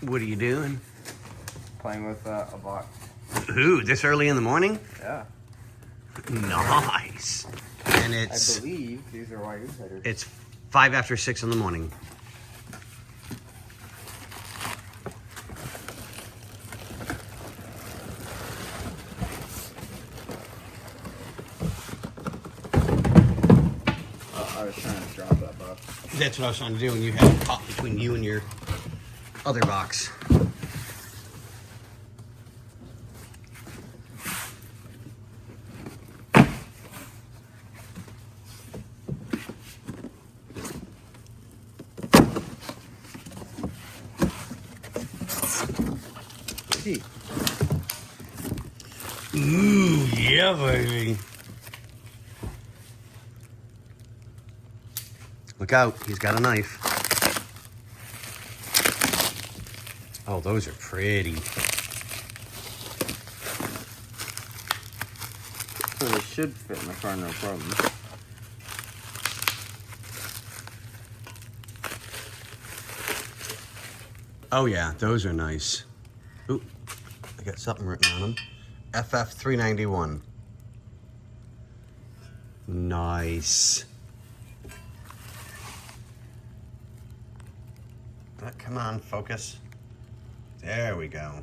What are you doing? Playing with a box. Ooh, this early in the morning? Yeah. Nice. And I it's believe these are wire headers. it's 5 after 6 in the morning. I was trying to drop that box. That's what I was trying to do, and you had it caught between you and your other box. Ooh, yeah, baby. Look out, he's got a knife. Oh, those are pretty. So they should fit in the car, no problem. Oh yeah, those are nice. Ooh, I got something written on them. FF391. Nice. Come on, focus. There we go.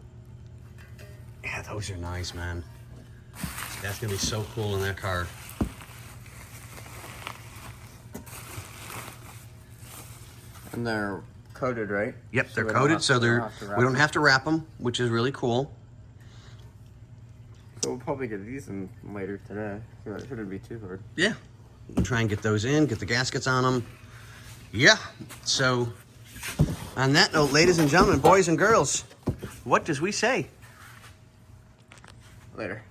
Yeah, those are nice, man. That's gonna be so cool in that car. And they're coated, right? Yep, So they're we don't coated, have- so we they're don't have to wrap we don't them. have to wrap them, which is really cool. So we'll probably get these in later today. So it shouldn't be too hard. Yeah, we'll try and get those in, get the gaskets on them. Yeah, so on that note, ladies and gentlemen, boys and girls, what does we say? Later.